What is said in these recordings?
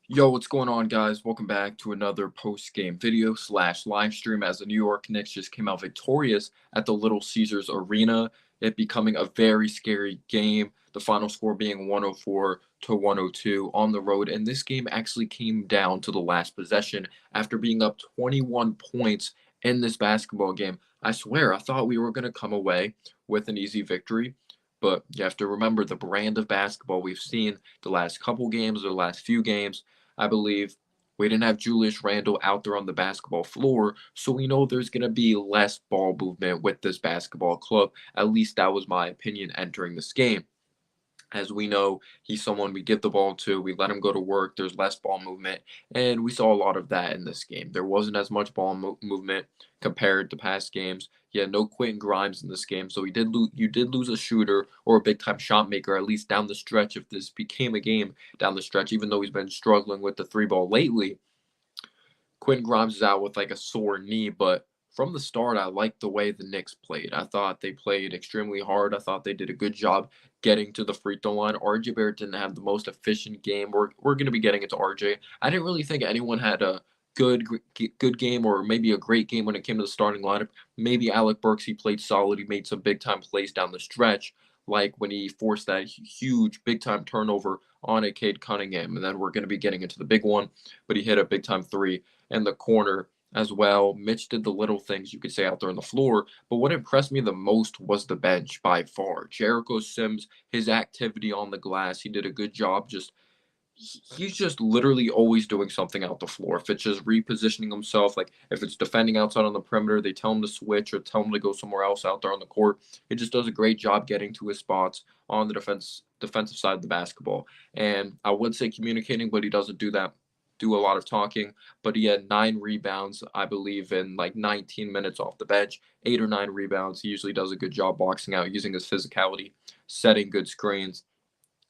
Yo, what's going on, guys? Welcome back to another post-game video slash live stream as the New York Knicks just came out victorious at the Little Caesars Arena. It becoming a very scary game. The final score being 104 to 102 on the road. And this game actually came down to the last possession after being up 21 points in this basketball game. I swear, I thought we were going to come away with an easy victory. But you have to remember the brand of basketball we've seen the last couple games or the last few games. I believe we didn't have Julius Randle out there on the basketball floor, so we know there's going to be less ball movement with this basketball club. At least that was my opinion entering this game. As we know, he's someone we give the ball to, we let him go to work, there's less ball movement, and we saw a lot of that in this game. There wasn't as much ball movement compared to past games. He had no Quentin Grimes in this game, so you did lose a shooter or a big-time shot maker, at least down the stretch, if this became a game down the stretch, even though he's been struggling with the three ball lately. Quentin Grimes is out with like a sore knee, but from the start, I liked the way the Knicks played. I thought they played extremely hard. I thought they did a good job getting to the free throw line. RJ Barrett didn't have the most efficient game. We're going to be getting into RJ. I didn't really think anyone had a good game or maybe a great game when it came to the starting lineup. Maybe Alec Burks, he played solid. He made some big time plays down the stretch, like when he forced that huge big time turnover on a Cade Cunningham. And then we're going to be getting into the big one, but he hit a big time three in the corner as well. Mitch did the little things you could say out there on the floor, but what impressed me the most was the bench by far. Jericho Sims, his activity on the glass, he did a good job. He's just literally always doing something out the floor. If it's just repositioning himself, like if it's defending outside on the perimeter, they tell him to switch or tell him to go somewhere else out there on the court. It just does a great job getting to his spots on the defensive side of the basketball. And I would say communicating, but he doesn't do a lot of talking. But he had 9 rebounds, I believe, in like 19 minutes off the bench, 8 or 9 rebounds. He usually does a good job boxing out, using his physicality, setting good screens,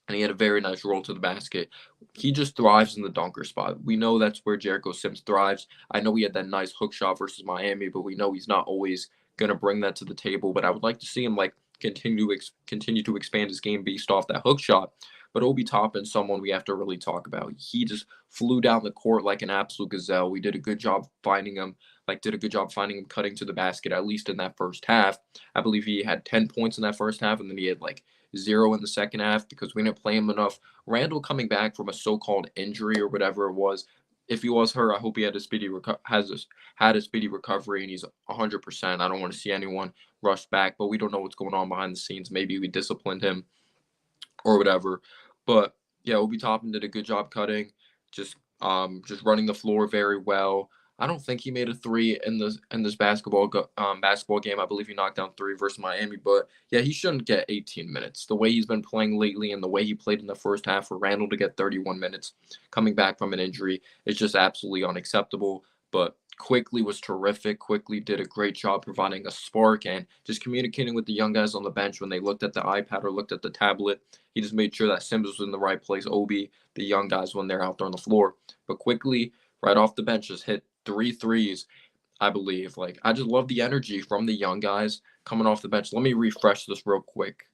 and he had a very nice roll to the basket. He just thrives in the dunker spot. We know that's where Jericho Sims thrives. I know he had that nice hook shot versus Miami, but we know he's not always going to bring that to the table. But I would like to see him like continue to expand his game based off that hook shot. But Obi Toppin's someone we have to really talk about. He just flew down the court like an absolute gazelle. We did a good job finding him, cutting to the basket, at least in that first half. I believe he had 10 points in that first half, and then he had like zero in the second half because we didn't play him enough. Randall coming back from a so-called injury or whatever it was. If he was hurt, I hope he had had a speedy recovery and he's 100%. I don't want to see anyone rush back, but we don't know what's going on behind the scenes. Maybe we disciplined him or whatever. But yeah, Obi Toppin did a good job cutting, just running the floor very well. I don't think he made a three in this basketball game. I believe he knocked down three versus Miami, but yeah, he shouldn't get 18 minutes. The way he's been playing lately and the way he played in the first half for Randall to get 31 minutes coming back from an injury is just absolutely unacceptable. But Quickly was terrific. Quickly did a great job providing a spark and just communicating with the young guys on the bench when they looked at the iPad or looked at the tablet. He just made sure that Sims was in the right place. Obi, the young guys when they're out there on the floor. But Quickly, right off the bench, just hit three threes, I believe. Like, I just love the energy from the young guys coming off the bench. Let me refresh this real quick.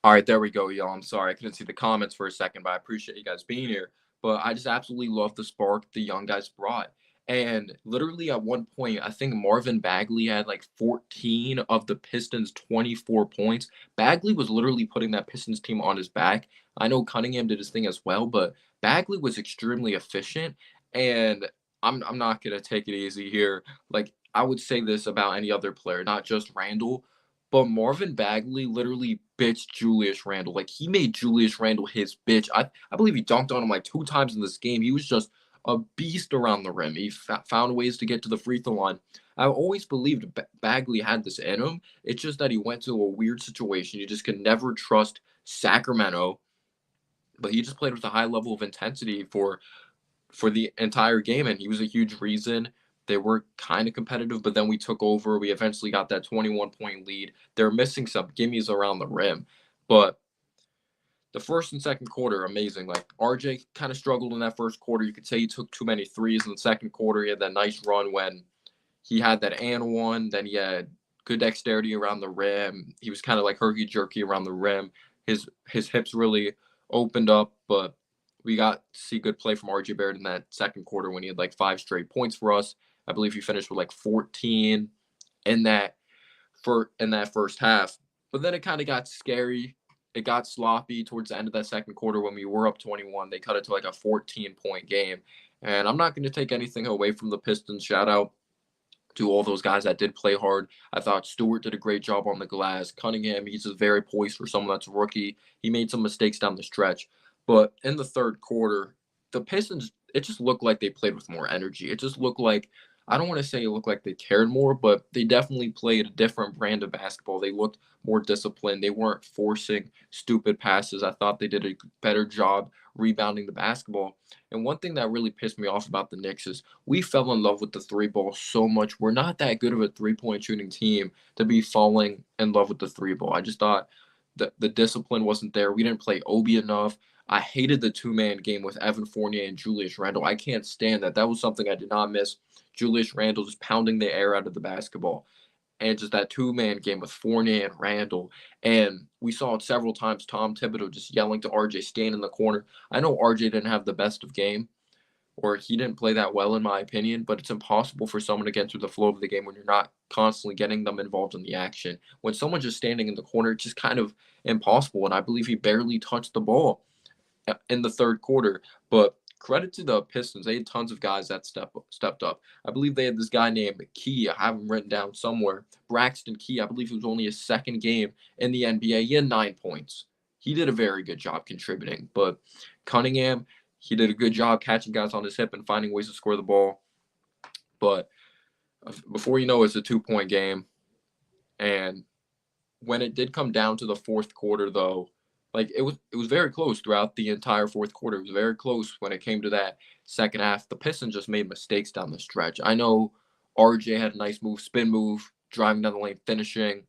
All right, there we go, y'all. I'm sorry I couldn't see the comments for a second, but I appreciate you guys being here. But I just absolutely love the spark the young guys brought. And literally at one point, I think Marvin Bagley had like 14 of the Pistons' 24 points. Bagley was literally putting that Pistons team on his back. I know Cunningham did his thing as well, but Bagley was extremely efficient. And I'm not gonna take it easy here. Like I would say this about any other player, not just Randall. But Marvin Bagley literally bitched Julius Randle. Like he made Julius Randle his bitch. I believe he dunked on him like 2 times in this game. He was just a beast around the rim. He found ways to get to the free throw line. I always believed Bagley had this in him. It's just that he went to a weird situation. You just could never trust Sacramento. But he just played with a high level of intensity for the entire game, and he was a huge reason. They were kind of competitive, but then we took over. We eventually got that 21-point lead. They're missing some gimmies around the rim, but the first and second quarter, amazing. Like RJ kind of struggled in that first quarter. You could say he took too many threes in the second quarter. He had that nice run when he had that and one. Then he had good dexterity around the rim. He was kind of like herky jerky around the rim. His hips really opened up, but we got to see good play from RJ Barrett in that second quarter when he had like 5 straight points for us. I believe he finished with like 14 in that first half. But then it kind of got scary. It got sloppy towards the end of that second quarter when we were up 21. They cut it to like a 14-point game. And I'm not going to take anything away from the Pistons. Shout out to all those guys that did play hard. I thought Stewart did a great job on the glass. Cunningham, he's just very poised for someone that's a rookie. He made some mistakes down the stretch. But in the third quarter, the Pistons, it just looked like they played with more energy. It just looked like, I don't want to say it looked like they cared more, but they definitely played a different brand of basketball. They looked more disciplined. They weren't forcing stupid passes. I thought they did a better job rebounding the basketball. And one thing that really pissed me off about the Knicks is we fell in love with the three ball so much. We're not that good of a 3-point shooting team to be falling in love with the three ball. I just thought the discipline wasn't there. We didn't play Obi enough. I hated the two-man game with Evan Fournier and Julius Randle. I can't stand that. That was something I did not miss. Julius Randle just pounding the air out of the basketball. And just that two-man game with Fournier and Randle. And we saw it several times, Tom Thibodeau just yelling to RJ, stand in the corner. I know RJ didn't have the best of game, or he didn't play that well in my opinion, but it's impossible for someone to get through the flow of the game when you're not constantly getting them involved in the action. When someone's just standing in the corner, it's just kind of impossible. And I believe he barely touched the ball in the third quarter. But credit to the Pistons. They had tons of guys that stepped up. I believe they had this guy named Key. I have him written down somewhere. Braxton Key. I believe it was only his second game in the NBA. He had 9 points. He did a very good job contributing. But Cunningham, he did a good job catching guys on his hip and finding ways to score the ball. But before you know it, it's a 2-point game. And when it did come down to the fourth quarter, though, like it was very close throughout the entire fourth quarter. It was very close when it came to that second half. The Pistons just made mistakes down the stretch. I know RJ had a nice move, spin move, driving down the lane, finishing,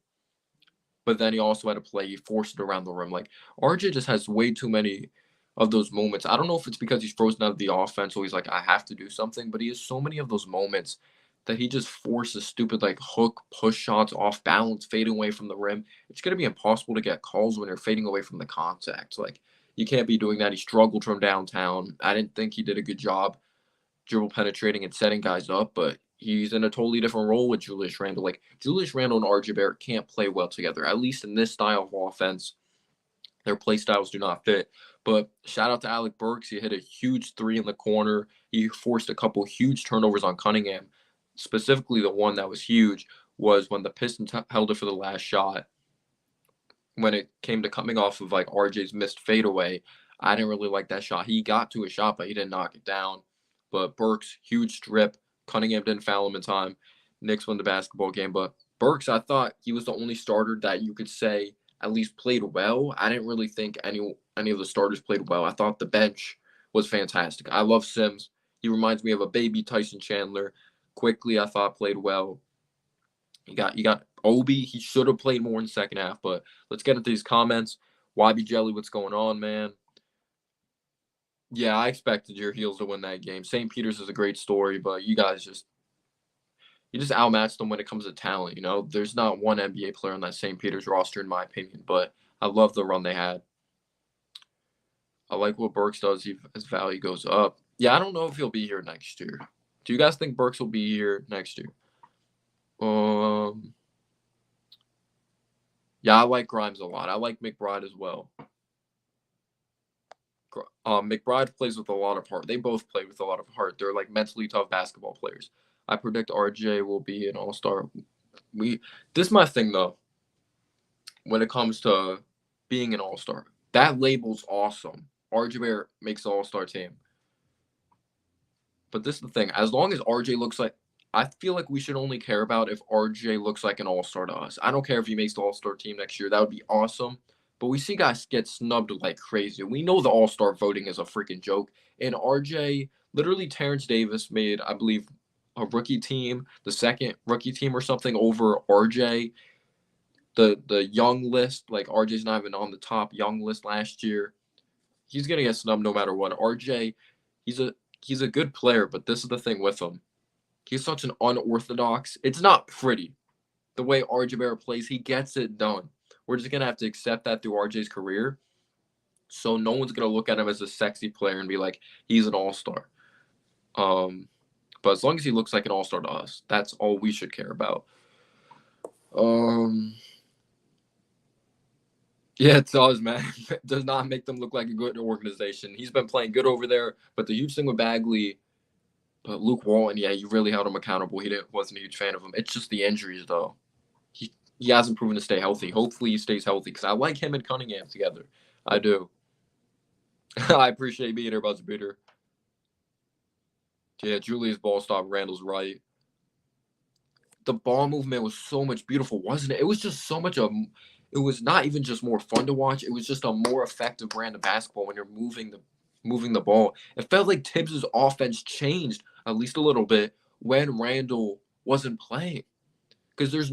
but then he also had a play. He forced it around the rim. Like RJ just has way too many of those moments. I don't know if it's because he's frozen out of the offense, so he's like, I have to do something. But he has so many of those moments that he just forces stupid like hook push shots off balance, fading away from the rim. It's gonna be impossible to get calls when you're fading away from the contact. Like you can't be doing that. He struggled from downtown. I didn't think he did a good job dribble penetrating and setting guys up, but he's in a totally different role with Julius Randle. Like Julius Randle and RJ Barrett can't play well together, at least in this style of offense. Their play styles do not fit. But shout out to Alec Burks. He hit a huge three in the corner. He forced a couple huge turnovers on Cunningham. Specifically, the one that was huge was when the Pistons held it for the last shot. When it came to coming off of like RJ's missed fadeaway, I didn't really like that shot. He got to a shot, but he didn't knock it down. But Burks, huge strip. Cunningham didn't foul him in time. Knicks won the basketball game. But Burks, I thought he was the only starter that you could say at least played well. I didn't really think any of the starters played well. I thought the bench was fantastic. I love Sims. He reminds me of a baby Tyson Chandler. Quickly, I thought played well. You got Obi. He should have played more in the second half. But let's get into these comments. YB Jelly, what's going on, man? Yeah, I expected your Heels to win that game. St. Peter's is a great story, but you guys just outmatched them when it comes to talent. You know, there's not one NBA player on that St. Peter's roster, in my opinion, but I love the run they had. I like what Burks does. His value goes up. Yeah, I don't know if he'll be here next year. Do you guys think Burks will be here next year? Yeah, I like Grimes a lot. I like McBride as well. McBride plays with a lot of heart. They both play with a lot of heart. They're like mentally tough basketball players. I predict RJ will be an all-star. This is my thing though. When it comes to being an all-star, that label's awesome. RJ Barrett makes the all-star team. But this is the thing. As long as RJ looks like, I feel like we should only care about if RJ looks like an all-star to us. I don't care if he makes the all-star team next year. That would be awesome. But we see guys get snubbed like crazy. We know the all-star voting is a freaking joke. And RJ, literally Terrence Davis made, I believe, a rookie team, the second rookie team or something over RJ. The young list, like RJ's not even on the top young list last year. He's gonna get snubbed no matter what. RJ, he's a good player, but this is the thing with him. He's such an unorthodox. It's not pretty. The way RJ Barrett plays, he gets it done. We're just going to have to accept that through RJ's career. So no one's going to look at him as a sexy player and be like, he's an all-star. But as long as he looks like an all-star to us, that's all we should care about. Yeah, it does, man. It does not make them look like a good organization. He's been playing good over there, but the huge thing with Bagley, but Luke Walton, yeah, you really held him accountable. Wasn't a huge fan of him. It's just the injuries, though. He hasn't proven to stay healthy. Hopefully, he stays healthy because I like him and Cunningham together. I do. I appreciate being here, Buzz Beater. Yeah, Julius ball stop. Randall's right. The ball movement was so much beautiful, wasn't it? It was just so much. It was not even just more fun to watch. It was just a more effective brand of basketball when you're moving the ball. It felt like Tibbs' offense changed at least a little bit when Randall wasn't playing. Because there's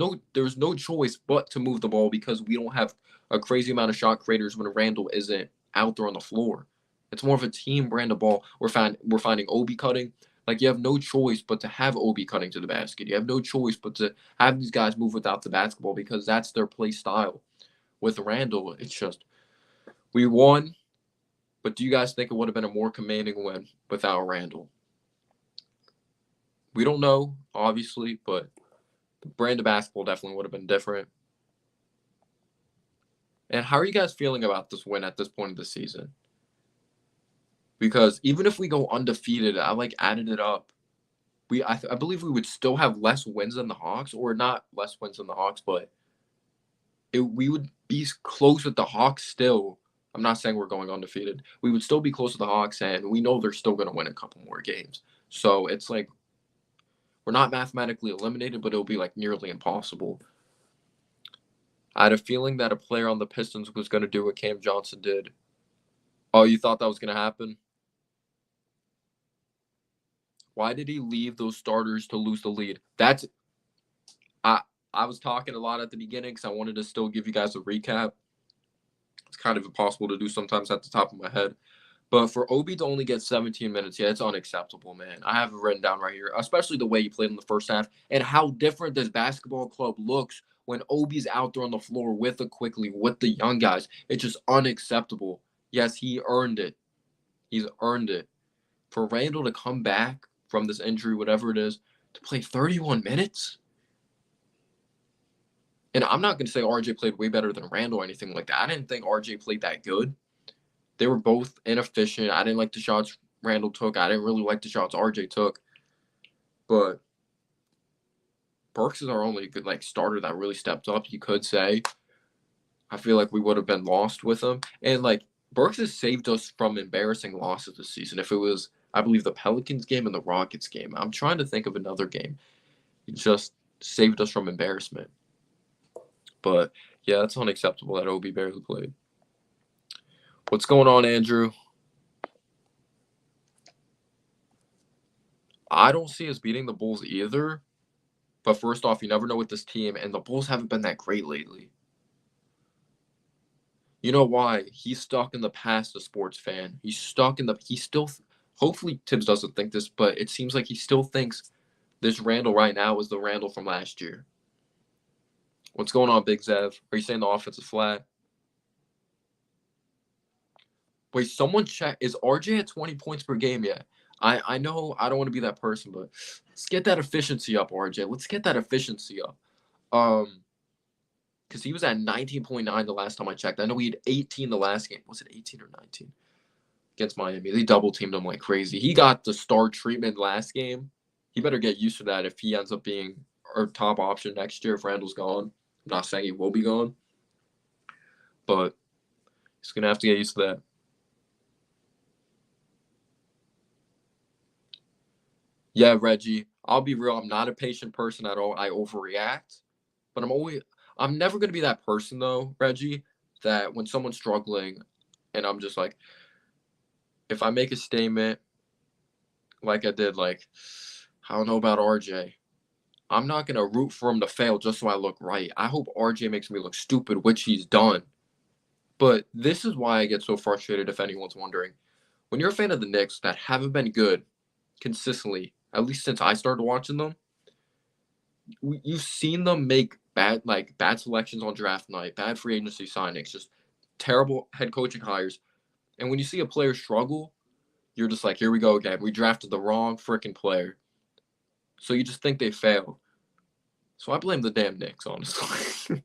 no choice but to move the ball because we don't have a crazy amount of shot creators when Randall isn't out there on the floor. It's more of a team brand of ball. We're finding Obi cutting. Like, you have no choice but to have Obi cutting to the basket. You have no choice but to have these guys move without the basketball because that's their play style. With Randall, it's just we won, but do you guys think it would have been a more commanding win without Randall? We don't know, obviously, but the brand of basketball definitely would have been different. And how are you guys feeling about this win at this point of the season? Because even if we go undefeated, I added it up. I believe we would still have less wins than the Hawks, or not less wins than the Hawks, but we would be close with the Hawks still. I'm not saying we're going undefeated. We would still be close to the Hawks, and we know they're still going to win a couple more games. So it's like we're not mathematically eliminated, but it'll be like nearly impossible. I had a feeling that a player on the Pistons was going to do what Cam Johnson did. Oh, you thought that was going to happen? Why did he leave those starters to lose the lead? I was talking a lot at the beginning because I wanted to still give you guys a recap. It's kind of impossible to do sometimes at the top of my head. But for Obi to only get 17 minutes, yeah, it's unacceptable, man. I have it written down right here, especially the way he played in the first half and how different this basketball club looks when Obi's out there on the floor with the Quickly, with the young guys. It's just unacceptable. Yes, he earned it. He's earned it. For Randall to come back from this injury, whatever it is, to play 31 minutes? And I'm not going to say RJ played way better than Randall or anything like that. I didn't think RJ played that good. They were both inefficient. I didn't like the shots Randall took. I didn't really like the shots RJ took. But Burks is our only good starter that really stepped up, you could say. I feel like we would have been lost with him. And Burks has saved us from embarrassing losses this season. If it was, I believe, the Pelicans game and the Rockets game. I'm trying to think of another game. He just saved us from embarrassment. But yeah, that's unacceptable that Obi barely played. What's going on, Andrew? I don't see us beating the Bulls either. But first off, you never know with this team, and the Bulls haven't been that great lately. You know why? He's stuck in the past, a sports fan. He's still, hopefully Tibbs doesn't think this, but it seems like he still thinks this Randall right now is the Randall from last year. What's going on, Big Zev? Are you saying the offense is flat? Wait, someone check. Is RJ at 20 points per game yet? I know I don't want to be that person, but let's get that efficiency up, RJ. Let's get that efficiency up. Because he was at 19.9 the last time I checked. I know he had 18 the last game. Was it 18 or 19? Against Miami. They double teamed him like crazy. He got the star treatment last game. He better get used to that if he ends up being our top option next year if Randall's gone. I'm not saying he will be gone, but he's going to have to get used to that. Yeah, Reggie, I'll be real. I'm not a patient person at all. I overreact, but I'm never going to be that person though, Reggie, that when someone's struggling and I'm just like, if I make a statement like I did, I don't know about RJ, I'm not going to root for him to fail just so I look right. I hope RJ makes me look stupid, which he's done. But this is why I get so frustrated, if anyone's wondering. When you're a fan of the Knicks that haven't been good consistently at least since I started watching them, you've seen them make bad selections on draft night, bad free agency signings, just terrible head coaching hires. And when you see a player struggle, you're just like, here we go again. We drafted the wrong freaking player. So you just think they failed. So I blame the damn Knicks, honestly.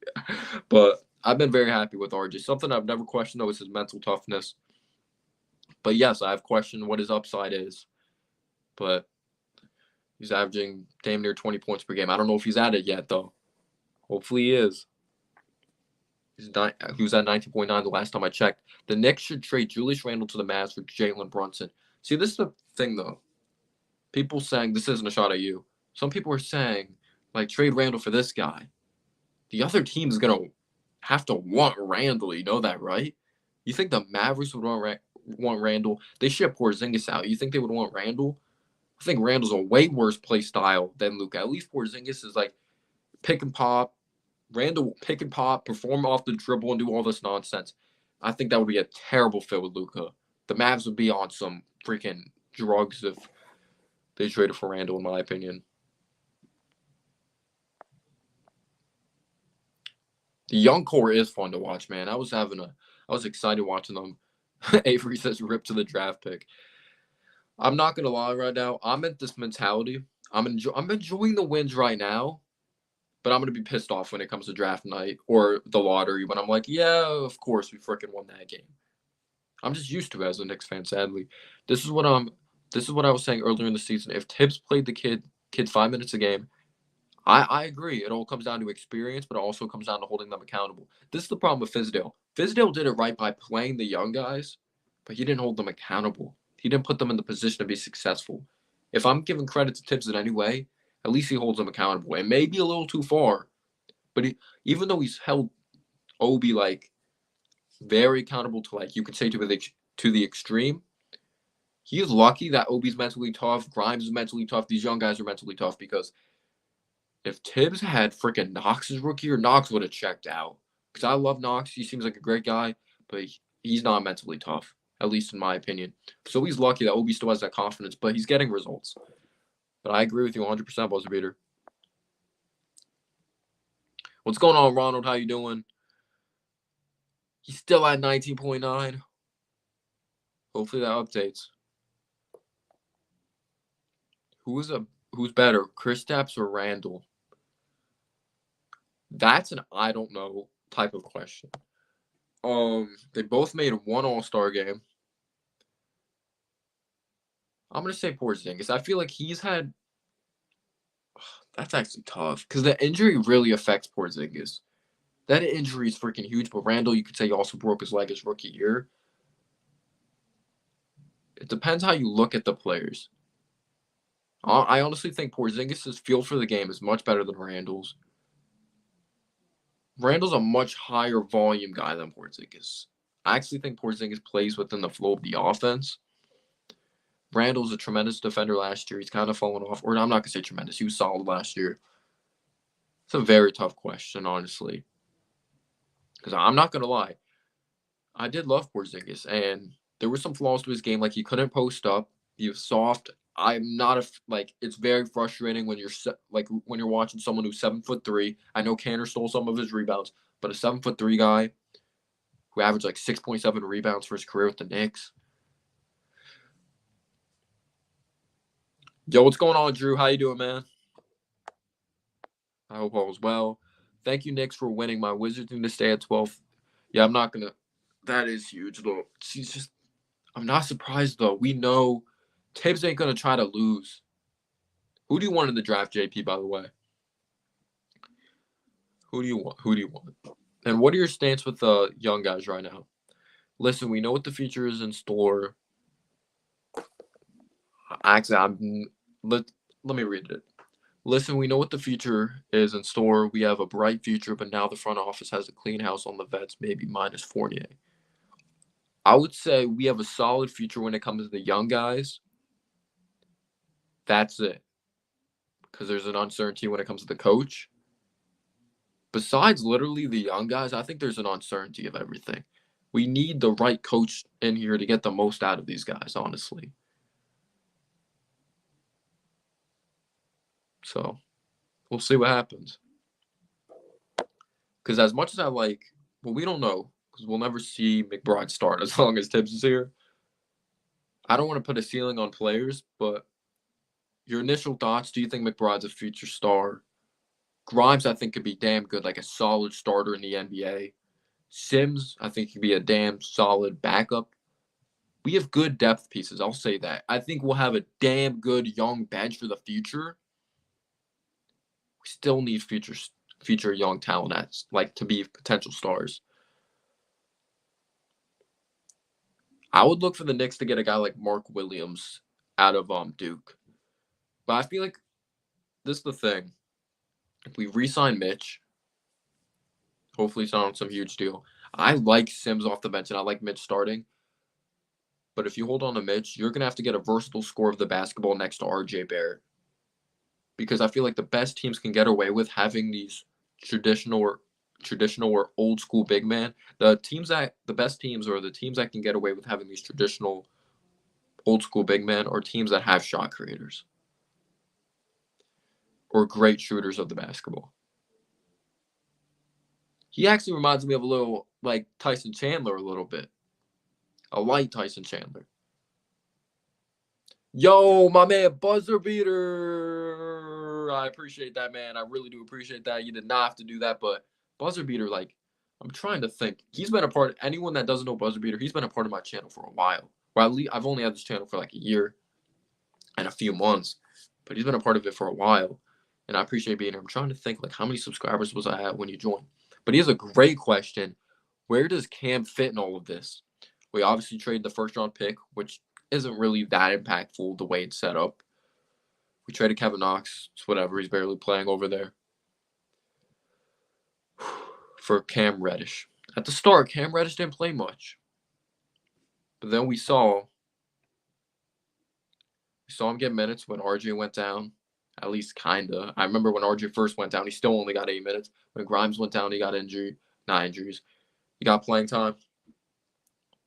But I've been very happy with RJ. Something I've never questioned, though, is his mental toughness. But yes, I've questioned what his upside is. But he's averaging damn near 20 points per game. I don't know if he's at it yet, though. Hopefully he is. He was at 19.9 the last time I checked. The Knicks should trade Julius Randle to the Mavs for Jalen Brunson. See, this is the thing, though. People saying, this isn't a shot at you. Some people are saying, like, trade Randle for this guy. The other team's going to have to want Randle. You know that, right? You think the Mavericks would want Randle? They ship Porzingis out. You think they would want Randle? I think Randle's a way worse play style than Luka. At least Porzingis is like pick and pop. Randle will pick and pop, perform off the dribble, and do all this nonsense. I think that would be a terrible fit with Luka. The Mavs would be on some freaking drugs if they traded for Randle, in my opinion. The young core is fun to watch, man. I was excited watching them. Avery says rip to the draft pick. I'm not gonna lie right now. I'm at this mentality. I'm enjoying the wins right now, but I'm gonna be pissed off when it comes to draft night or the lottery when I'm like, yeah, of course we freaking won that game. I'm just used to it as a Knicks fan, sadly. This is what I was saying earlier in the season. If Tibbs played the kids 5 minutes a game, I agree. It all comes down to experience, but it also comes down to holding them accountable. This is the problem with Fizdale. Fizdale did it right by playing the young guys, but he didn't hold them accountable. He didn't put them in the position to be successful. If I'm giving credit to Tibbs in any way, at least he holds them accountable. It may be a little too far, but even though he's held Obi like very accountable to like you could say to the extreme, he is lucky that Obi's mentally tough, Grimes is mentally tough, these young guys are mentally tough because if Tibbs had freaking Knox's rookie year, Knox would have checked out. Because I love Knox. He seems like a great guy, but he's not mentally tough, at least in my opinion. So he's lucky that Obi still has that confidence, but he's getting results. But I agree with you 100%, Buzzer Beater. What's going on, Ronald? How you doing? He's still at 19.9. Hopefully that updates. Who's better, Kristaps or Randall? That's an I don't know type of question. They both made one All-Star game. I'm gonna say Porzingis. I feel like he's had. That's actually tough because the injury really affects Porzingis. That injury is freaking huge. But Randall, you could say, he also broke his leg his rookie year. It depends how you look at the players. I honestly think Porzingis' feel for the game is much better than Randall's. Randall's a much higher volume guy than Porzingis. I actually think Porzingis plays within the flow of the offense. Randall's a tremendous defender last year. He's kind of fallen off. Or I'm not going to say tremendous. He was solid last year. It's a very tough question, honestly. Because I'm not going to lie. I did love Porzingis. And there were some flaws to his game. Like, he couldn't post up. He was soft. I'm not it's very frustrating when you're watching someone who's 7'3". I know Canner stole some of his rebounds, but a 7'3" guy who averaged like 6.7 rebounds for his career with the Knicks. Yo, what's going on, Drew? How you doing, man? I hope all is well. Thank you, Knicks, for winning. My Wizards need to stay at 12. Yeah, I'm not gonna. That is huge, though. I'm not surprised though. We know Tibbs ain't gonna try to lose. Who do you want in the draft, JP? By the way, who do you want? Who do you want? And what are your stance with the young guys right now? Listen, we know what the future is in store. Actually, let me read it. Listen, we know what the future is in store. We have a bright future, but now the front office has a clean house on the vets, maybe minus Fournier. I would say we have a solid future when it comes to the young guys. That's it. Because there's an uncertainty when it comes to the coach. Besides literally the young guys, I think there's an uncertainty of everything. We need the right coach in here to get the most out of these guys, honestly. So we'll see what happens. Because as much as I like, well, we don't know because we'll never see McBride start as long as Tibbs is here. I don't want to put a ceiling on players, but your initial thoughts, do you think McBride's a future star? Grimes, I think, could be damn good, like a solid starter in the NBA. Sims, I think, could be a damn solid backup. We have good depth pieces, I'll say that. I think we'll have a damn good young bench for the future. We still need future young talent that's like to be potential stars. I would look for the Knicks to get a guy like Mark Williams out of Duke. But I feel like this is the thing. If we re-sign Mitch, hopefully sign on some huge deal. I like Sims off the bench and I like Mitch starting. But if you hold on to Mitch, you're gonna have to get a versatile scorer of the basketball next to RJ Barrett. Because I feel like the best teams can get away with having these traditional or old school big man. The best teams or the teams that can get away with having these traditional old school big men are teams that have shot creators or great shooters of the basketball. He actually reminds me of a little like Tyson Chandler a little bit. A light Tyson Chandler. Yo, my man, buzzer beater. I appreciate that, man. I really do appreciate that. You did not have to do that, but buzzer beater, like, I'm trying to think. He's been a part. Anyone that doesn't know buzzer beater, he's been a part of my channel for a while. Well, at least I've only had this channel for like a year and a few months, but he's been a part of it for a while, and I appreciate being here. I'm trying to think like how many subscribers was I at when you joined? But he has a great question. Where does Cam fit in all of this? We obviously traded the first round pick, which isn't really that impactful the way it's set up. We traded Kevin Knox. It's whatever. He's barely playing over there. For Cam Reddish. At the start, Cam Reddish didn't play much. But then we saw him get minutes when RJ went down. At least kinda. I remember when RJ first went down, he still only got 8 minutes. When Grimes went down, he got not injuries. He got playing time.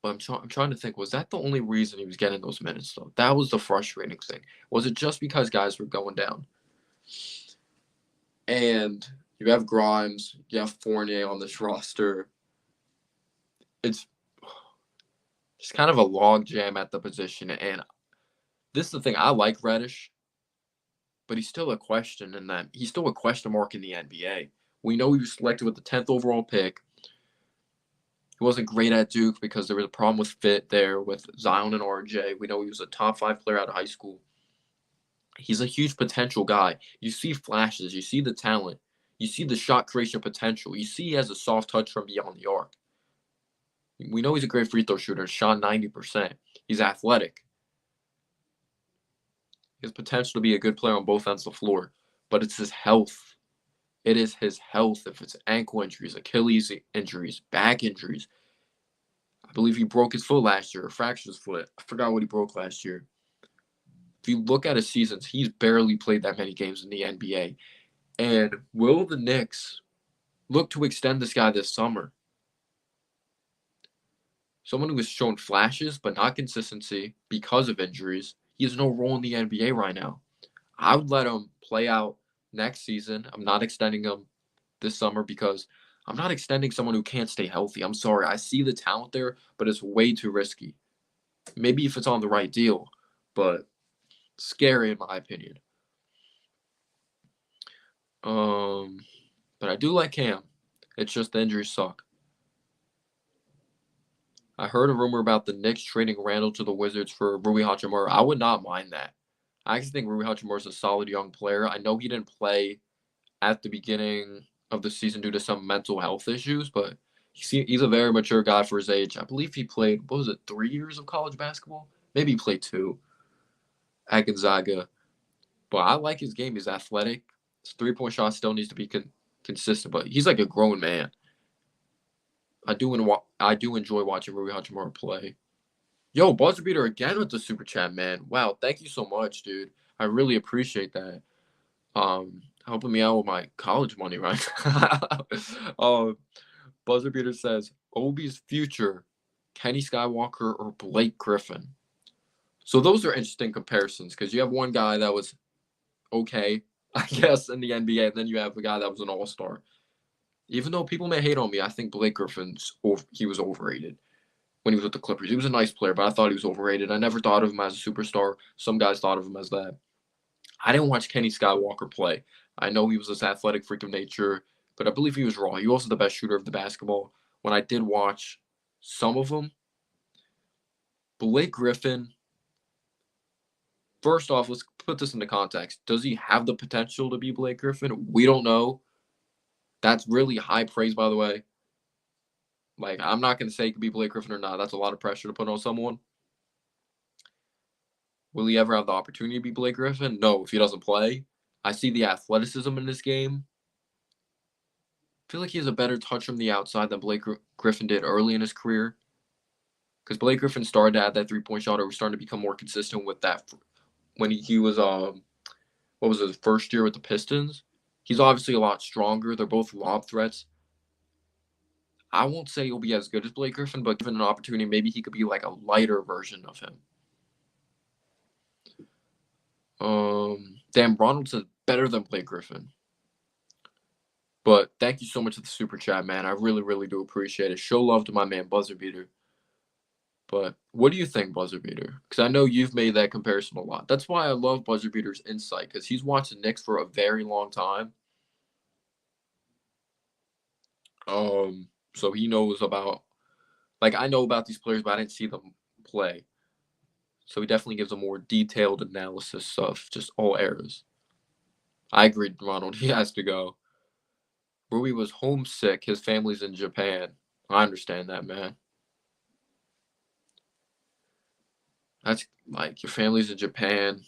But I'm trying to think, was that the only reason he was getting those minutes, though? That was the frustrating thing. Was it just because guys were going down? And you have Grimes, you have Fournier on this roster. It's just kind of a log jam at the position. And this is the thing. I like Reddish, but he's still a question in that he's still a question mark in the NBA. We know he was selected with the 10th overall pick. He wasn't great at Duke because there was a problem with fit there with Zion and RJ. We know he was a top 5 player out of high school. He's a huge potential guy. You see flashes. You see the talent. You see the shot creation potential. You see he has a soft touch from beyond the arc. We know he's a great free throw shooter. Shot 90%. He's athletic. He has potential to be a good player on both ends of the floor. But it's his health. It is his health. If it's ankle injuries, Achilles injuries, back injuries. I believe he broke his foot last year or fractured his foot. I forgot what he broke last year. If you look at his seasons, he's barely played that many games in the NBA. And will the Knicks look to extend this guy this summer? Someone who has shown flashes but not consistency because of injuries. He has no role in the NBA right now. I would let him play out next season. I'm not extending him this summer because I'm not extending someone who can't stay healthy. I'm sorry. I see the talent there, but it's way too risky. Maybe if it's on the right deal, but scary in my opinion. But I do like Cam. It's just the injuries suck. I heard a rumor about the Knicks trading Randall to the Wizards for Rui Hachimura. I would not mind that. I actually think Rui Hachimura is a solid young player. I know he didn't play at the beginning of the season due to some mental health issues, but he's a very mature guy for his age. I believe he played, 3 years of college basketball? Maybe he played 2 at Gonzaga. But I like his game. He's athletic. His three-point shot still needs to be consistent, but he's like a grown man. I do enjoy watching Rui Hachimura play. Yo, buzzer beater again with the super chat, man. Wow, thank you so much, dude. I really appreciate that. Helping me out with my college money, right? Buzzer beater says, Obi's future, Kenny Skywalker or Blake Griffin. So those are interesting comparisons because you have one guy that was okay I guess, in the NBA. And then you have a guy that was an all-star. Even though people may hate on me, I think Blake he was overrated when he was with the Clippers. He was a nice player, but I thought he was overrated. I never thought of him as a superstar. Some guys thought of him as that. I didn't watch Kenny Skywalker play. I know he was this athletic freak of nature, but I believe he was raw. He was the best shooter of the basketball. When I did watch some of them, Blake Griffin, first off, let's put this into context. Does he have the potential to be Blake Griffin? We don't know. That's really high praise, by the way. Like, I'm not going to say he could be Blake Griffin or not. That's a lot of pressure to put on someone. Will he ever have the opportunity to be Blake Griffin? No, if he doesn't play. I see the athleticism in this game. I feel like he has a better touch from the outside than Blake Griffin did early in his career. Because Blake Griffin started to add that three-point shot, or was starting to become more consistent with that when he was, what was his first year with the Pistons. He's obviously a lot stronger. They're both lob threats. I won't say he'll be as good as Blake Griffin, but given an opportunity, maybe he could be like a lighter version of him. Damn, Ronald says better than Blake Griffin. But thank you so much for the super chat, man. I really, really do appreciate it. Show love to my man, Buzzer Beater. But what do you think, Buzzer Beater? Because I know you've made that comparison a lot. That's why I love Buzzer Beater's insight, because he's watched the Knicks for a very long time. So he knows about, like, I know about these players, but I didn't see them play. So he definitely gives a more detailed analysis of just all eras. I agree, Ronald. He has to go. Rui was homesick. His family's in Japan. I understand that, man. That's like your family's in Japan.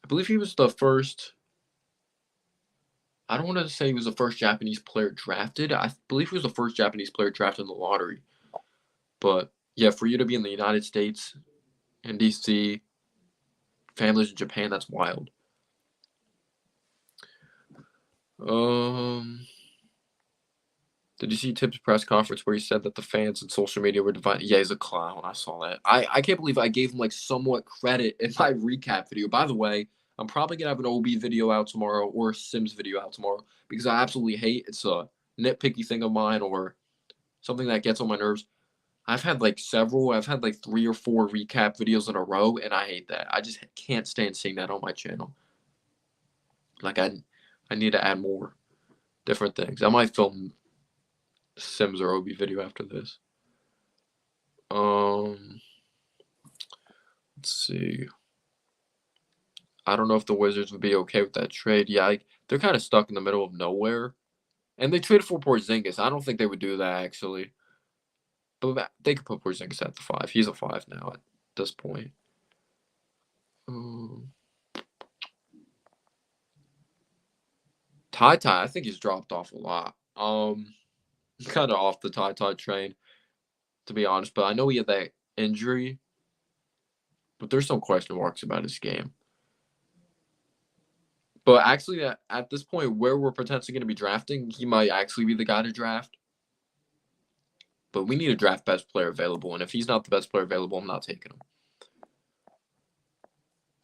I believe he was the first. I don't want to say he was the first Japanese player drafted. I believe he was the first Japanese player drafted in the lottery. But yeah, for you to be in the United States, in DC, families in Japan, that's wild. Did you see Tip's press conference where he said that the fans and social media were divided? Yeah, he's a clown. I saw that. I can't believe I gave him like somewhat credit in my recap video. By the way, I'm probably gonna have an OB video out tomorrow or a Sims video out tomorrow because I absolutely hate it's a nitpicky thing of mine or something that gets on my nerves. I've had like 3 or 4 recap videos in a row, and I hate that. I just can't stand seeing that on my channel. Like I need to add more different things. I might film Sims or OB video after this. Let's see. I don't know if the Wizards would be okay with that trade. Yeah, they're kind of stuck in the middle of nowhere. And they traded for Porzingis. I don't think they would do that, actually. But they could put Porzingis at the 5. He's a 5 now at this point. Ty, I think he's dropped off a lot. Kind of off the Ty train, to be honest. But I know he had that injury. But there's some question marks about his game. But actually, at this point, where we're potentially going to be drafting, he might actually be the guy to draft. But we need to draft best player available. And if he's not the best player available, I'm not taking him.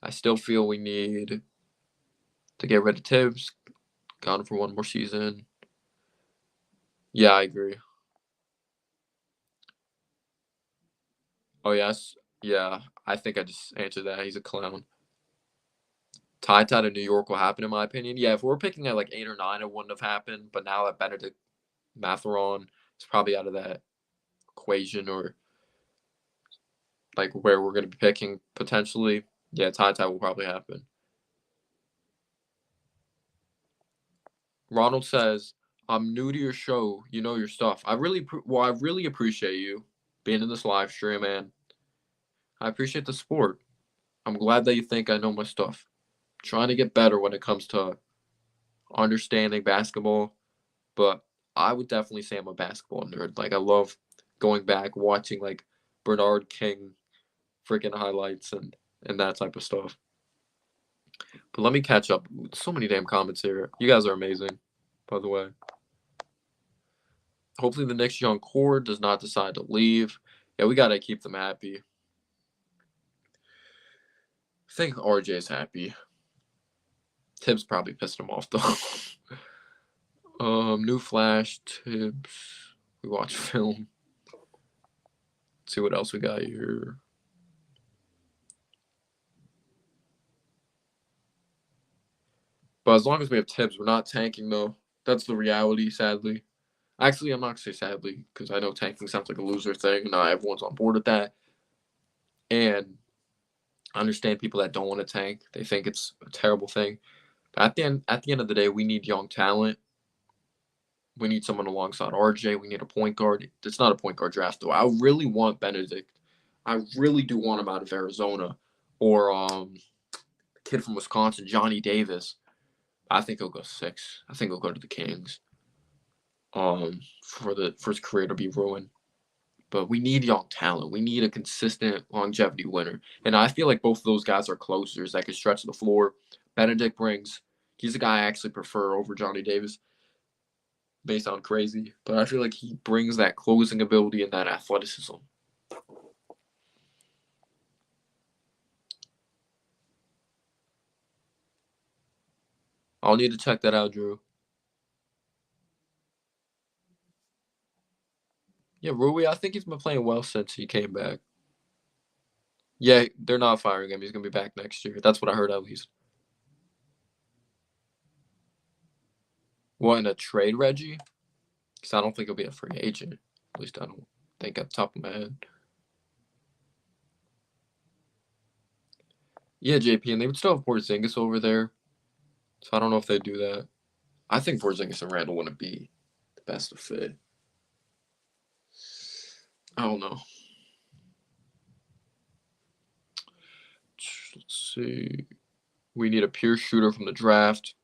I still feel we need to get rid of Tibbs. Gone for one more season. Yeah, I agree. Oh, yes. Yeah, I think I just answered that. He's a clown. Ty to New York will happen, in my opinion. Yeah, if we're picking at like 8 or 9, it wouldn't have happened. But now that Benedict Matheron is probably out of that equation, or like where we're going to be picking potentially, yeah, Ty will probably happen. Ronald says, "I'm new to your show. You know your stuff. I really appreciate you being in this live stream, man. I appreciate the support. I'm glad that you think I know my stuff. Trying to get better when it comes to understanding basketball, but I would definitely say I'm a basketball nerd. Like I love going back, watching like Bernard King freaking highlights and that type of stuff. But let me catch up. So many damn comments here. You guys are amazing, by the way. Hopefully the next young core does not decide to leave. Yeah, we got to keep them happy. I think RJ's happy. Tibbs probably pissed him off though. New Flash, Tibbs. We watch film. Let's see what else we got here. But as long as we have Tibbs, we're not tanking though. That's the reality, sadly. Actually, I'm not gonna say sadly because I know tanking sounds like a loser thing. Not everyone's on board with that, and I understand people that don't want to tank. They think it's a terrible thing. But at the end of the day, we need young talent. We need someone alongside RJ. We need a point guard. It's not a point guard draft though. I really want Benedict. I really do want him out of Arizona, or the kid from Wisconsin, Johnny Davis. I think he'll go 6. I think he'll go to the Kings. For his career to be ruined. But we need young talent. We need a consistent longevity winner. And I feel like both of those guys are closers that can stretch the floor. Benedict brings, he's a guy I actually prefer over Johnny Davis. May sound crazy, but I feel like he brings that closing ability and that athleticism. I'll need to check that out, Drew. Yeah, Rui, I think he's been playing well since he came back. Yeah, they're not firing him. He's going to be back next year. That's what I heard at least. What, in a trade, Reggie? Because I don't think he'll be a free agent. At least I don't think at the top of my head. Yeah, JP, and they would still have Porzingis over there. So I don't know if they'd do that. I think Porzingis and Randall wouldn't be the best of fit. I don't know. Let's see. We need a pure shooter from the draft.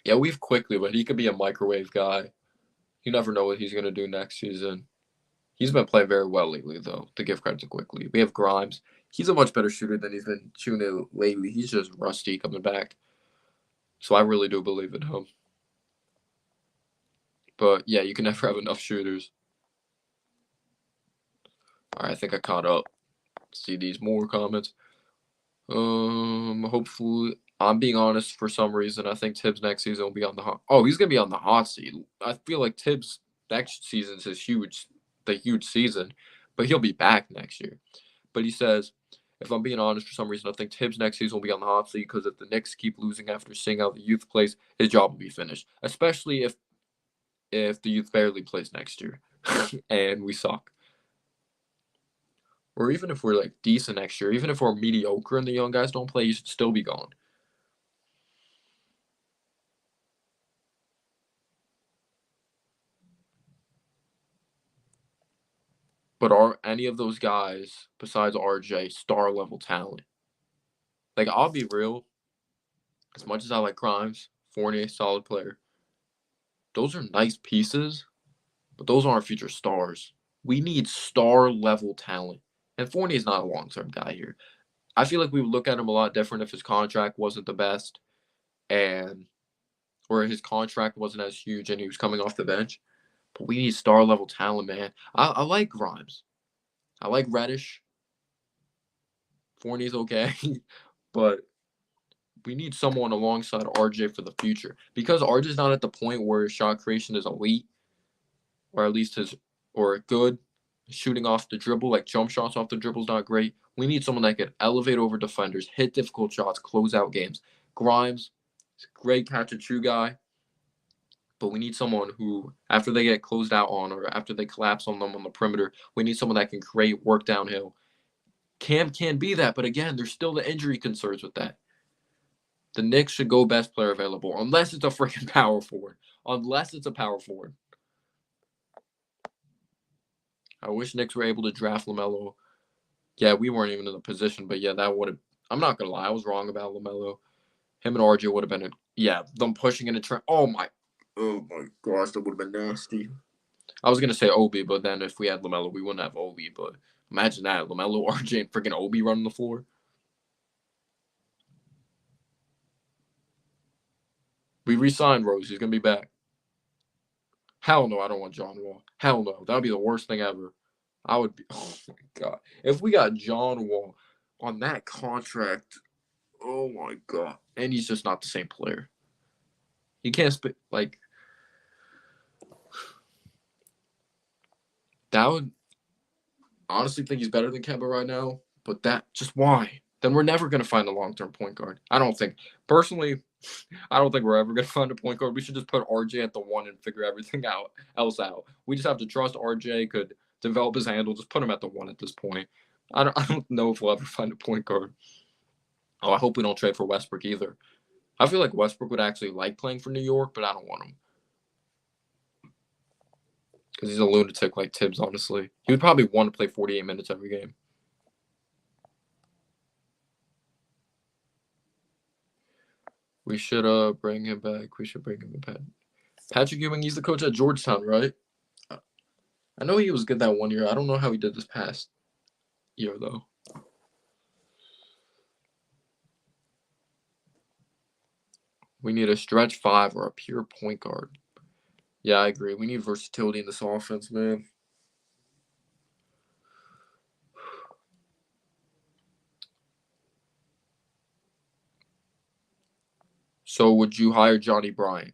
Yeah, we've quickly, but he could be a microwave guy. You never know what he's going to do next season. He's been playing very well lately, though, to give credit to Quickly. We have Grimes. He's a much better shooter than he's been shooting lately. He's just rusty coming back. So I really do believe in him. But, yeah, you can never have enough shooters. All right, I think I caught up. See these more comments. Hopefully, I'm being honest. For some reason, I think Tibbs next season will be on the hot. Oh, he's gonna be on the hot seat. I feel like Tibbs next season's the huge season, but he'll be back next year. But he says, if I'm being honest, for some reason, I think Tibbs next season will be on the hot seat because if the Knicks keep losing after seeing how the youth plays, his job will be finished. Especially if the youth barely plays next year, and we suck. Or even if we're like decent next year, even if we're mediocre and the young guys don't play, you should still be gone. But are any of those guys besides RJ star level talent? Like I'll be real, as much as I like Grimes, Fournier, solid player. Those are nice pieces, but those aren't future stars. We need star level talent. And Fournier's not a long term guy here. I feel like we would look at him a lot different if his contract wasn't the best and or his contract wasn't as huge and he was coming off the bench. But we need star level talent, man. I like Grimes. I like Reddish. Fournier's okay. But we need someone alongside RJ for the future. Because RJ's not at the point where his shot creation is elite, or at least good. Shooting off the dribble, like jump shots off the dribble is not great. We need someone that can elevate over defenders, hit difficult shots, close out games. Grimes is a great catch and shoot guy. But we need someone who, after they get closed out on or after they collapse on them on the perimeter, we need someone that can create work downhill. Cam can be that, but again, there's still the injury concerns with that. The Knicks should go best player available, unless it's a freaking power forward. Unless it's a power forward. I wish Knicks were able to draft LaMelo. Yeah, we weren't even in the position, but yeah, that would have. I'm not gonna lie, I was wrong about LaMelo. Him and RJ would have been them pushing in a trend. Oh my gosh, that would have been nasty. I was gonna say Obi, but then if we had LaMelo, we wouldn't have Obi. But imagine that, LaMelo, RJ, and freaking Obi running the floor. We re-signed Rose. He's gonna be back. Hell no, I don't want John Wall. Hell no, that would be the worst thing ever. I would be. Oh my god, if we got John Wall on that contract, Oh my god. And he's just not the same player. He can't like that would honestly think he's better than Kemba right now, but that just why? Then we're never gonna find a long-term point guard. I don't think. Personally, I don't think we're ever gonna find a point guard. We should just put RJ at the one and figure everything else out. We just have to trust RJ could develop his handle. Just put him at the one at this point. I don't know if we'll ever find a point guard. Oh, I hope we don't trade for Westbrook either. I feel like Westbrook would actually like playing for New York, but I don't want him. Because he's a lunatic like Tibbs, honestly. He would probably want to play 48 minutes every game. We should bring him back. We should bring him back. Patrick Ewing, he's the coach at Georgetown, right? I know he was good that one year. I don't know how he did this past year, though. We need a stretch five or a pure point guard. Yeah, I agree. We need versatility in this offense, man. So would you hire Johnny Bryant?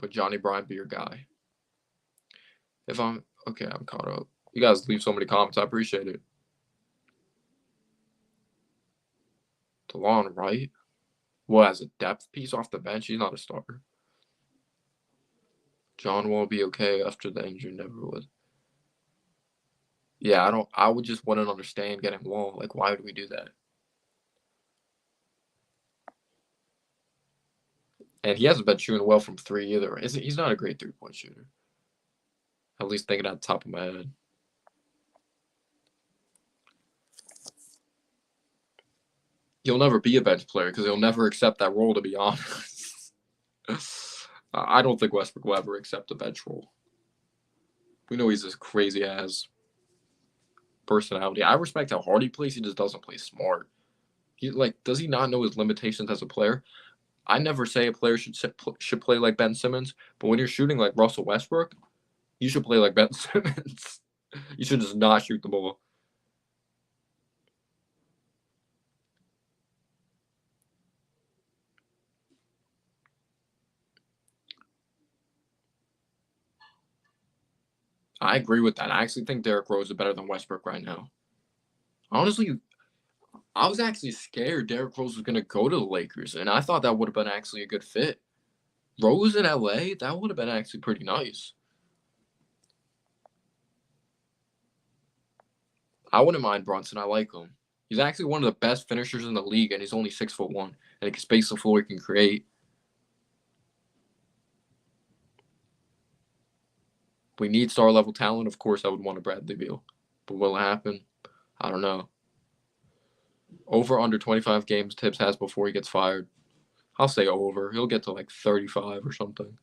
Would Johnny Bryant be your guy? If I'm okay, I'm caught up. You guys leave so many comments. I appreciate it. DeLon Wright? Well, as a depth piece off the bench, he's not a starter. John will be okay after the injury. Never would. Yeah, I would just wouldn't understand getting Wall. Like, why would we do that? And he hasn't been shooting well from three either. He's not a great 3-point shooter. At least thinking at the top of my head. He'll never be a bench player because he'll never accept that role, to be honest. I don't think Westbrook will ever accept a bench role. We know he's this crazy ass personality. I respect how hard he plays. He just doesn't play smart. Does he not know his limitations as a player? I never say a player should play like Ben Simmons, but when you're shooting like Russell Westbrook, you should play like Ben Simmons. You should just not shoot the ball. I agree with that. I actually think Derrick Rose is better than Westbrook right now. Honestly, I was actually scared Derrick Rose was going to go to the Lakers, and I thought that would have been actually a good fit. Rose in LA, that would have been actually pretty nice. I wouldn't mind Brunson. I like him. He's actually one of the best finishers in the league, and he's only 6'1", and he can space the floor. He can create. We need star level talent. Of course, I would want a Bradley Beal, but will it happen? I don't know. Over under 25 games Tibbs has before he gets fired. I'll say over. He'll get to like 35 or something.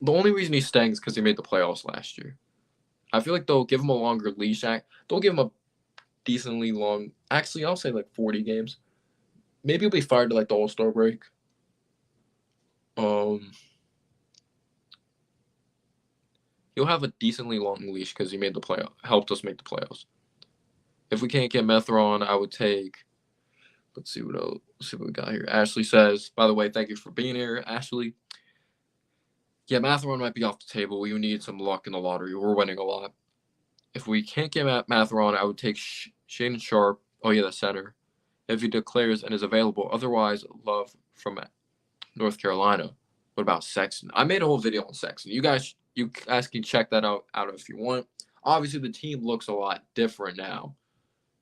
The only reason he's staying is because he made the playoffs last year. I feel like they'll give him a longer leash. They'll give him a decently long. Actually, I'll say like 40 games. Maybe he'll be fired to like the All-Star break. He'll have a decently long leash because he made the playoff, helped us make the playoffs. If we can't get Methron, I would take. Let's see what else. Let's see what we got here. Ashley says, by the way, thank you for being here, Ashley. Yeah, Matheron might be off the table. We need some luck in the lottery. We're winning a lot. If we can't get Matheron, I would take Shaden Sharp. Oh, yeah, the center. If he declares and is available. Otherwise, Love from North Carolina. What about Sexton? I made a whole video on Sexton. You guys can check that out if you want. Obviously, the team looks a lot different now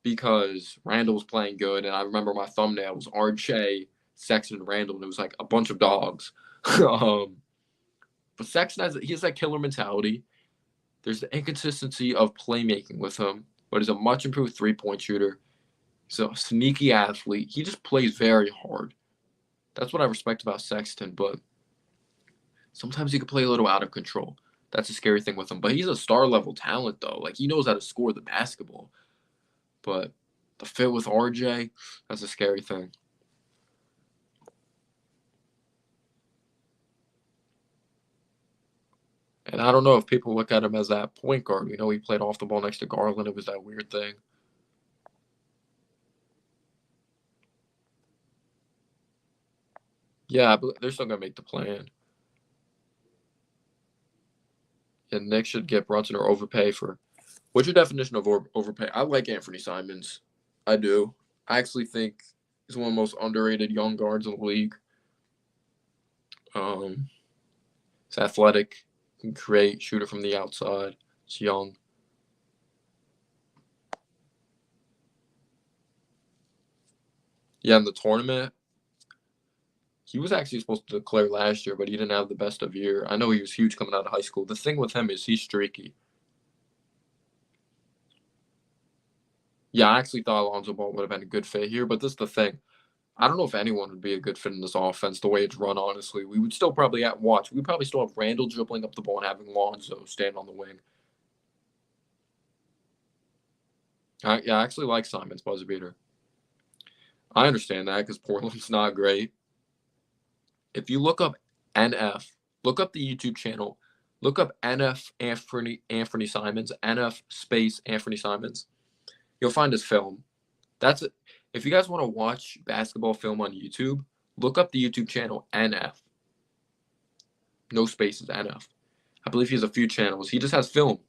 because Randall's playing good. And I remember my thumbnail was RJ, Sexton, Randall, and it was like a bunch of dogs. But Sexton he has that killer mentality. There's the inconsistency of playmaking with him, but he's a much improved 3-point shooter. He's a sneaky athlete. He just plays very hard. That's what I respect about Sexton, but sometimes he can play a little out of control. That's a scary thing with him. But he's a star-level talent, though. Like, he knows how to score the basketball. But the fit with RJ, that's a scary thing. And I don't know if people look at him as that point guard. We know he played off the ball next to Garland. It was that weird thing. Yeah, but they're still gonna make the plan. And Knicks should get Brunson or overpay for. What's your definition of overpay? I like Anthony Simons. I do. I actually think he's one of the most underrated young guards in the league. Um, he's athletic, can create, shooter from the outside. He's young. Yeah, in the tournament, he was actually supposed to declare last year, but he didn't have the best of year. I know he was huge coming out of high school. The thing with him is he's streaky. Yeah, I actually thought Alonzo Ball would have been a good fit here, but this is the thing. I don't know if anyone would be a good fit in this offense the way it's run, honestly. We would still probably watch. We'd probably still have Randall dribbling up the ball and having Lonzo stand on the wing. I actually like Simon's buzzer beater. I understand that because Portland's not great. If you look up NF, look up the YouTube channel, look up NF Anthony Simons, NF space Anthony Simons. You'll find his film. That's it. If you guys want to watch basketball film on YouTube, look up the YouTube channel NF. No spaces, NF. I believe he has a few channels. He just has film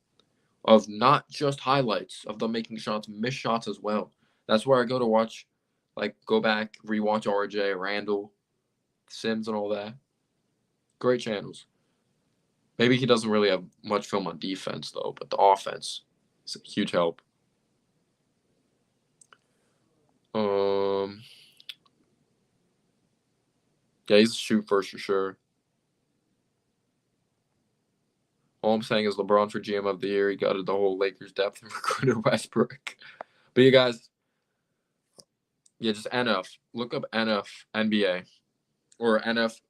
of not just highlights of them making shots, missed shots as well. That's where I go to watch, like go back, rewatch RJ, Randall, Sims, and all that. Great channels. Maybe he doesn't really have much film on defense though, but the offense is a huge help. Yeah, he's a shoot first for sure. All I'm saying is LeBron for GM of the year. He gutted the whole Lakers depth and recruited Westbrook. But you guys, yeah, just NF. Look up NF NBA or NF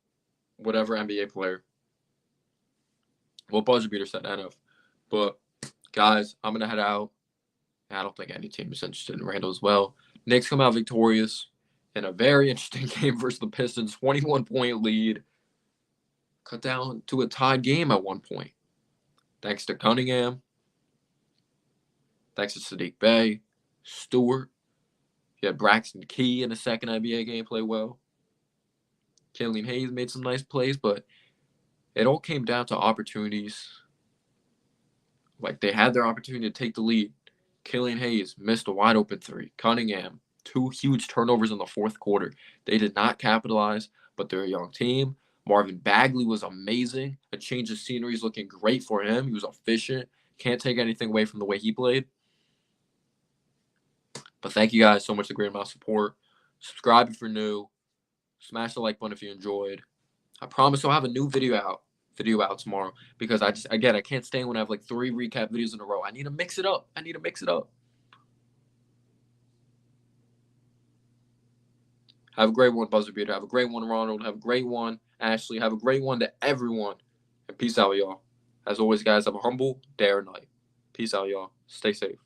whatever NBA player. Well, buzzer beater said NF. But guys, I'm gonna head out. I don't think any team is interested in Randall as well. Knicks come out victorious in a very interesting game versus the Pistons. 21-point lead. Cut down to a tied game at one point. Thanks to Cunningham. Thanks to Sadiq Bey. Stewart. You had Braxton Key in the second NBA game play well. Killian Hayes made some nice plays, but it all came down to opportunities. Like they had their opportunity to take the lead. Killian Hayes missed a wide open three. Cunningham, two huge turnovers in the fourth quarter. They did not capitalize, but they're a young team. Marvin Bagley was amazing. A change of scenery is looking great for him. He was efficient. Can't take anything away from the way he played. But thank you guys so much for the great amount of support. Subscribe if you're new. Smash the like button if you enjoyed. I promise I'll have a new video out tomorrow because I can't stand when I have like 3 recap videos in a row. I need to mix it up. Have a great one, Buzzer Beater. Have a great one, Ronald. Have a great one, Ashley. Have a great one to everyone. And peace out, y'all. As always, guys, have a humble day or night. Peace out, y'all. Stay safe.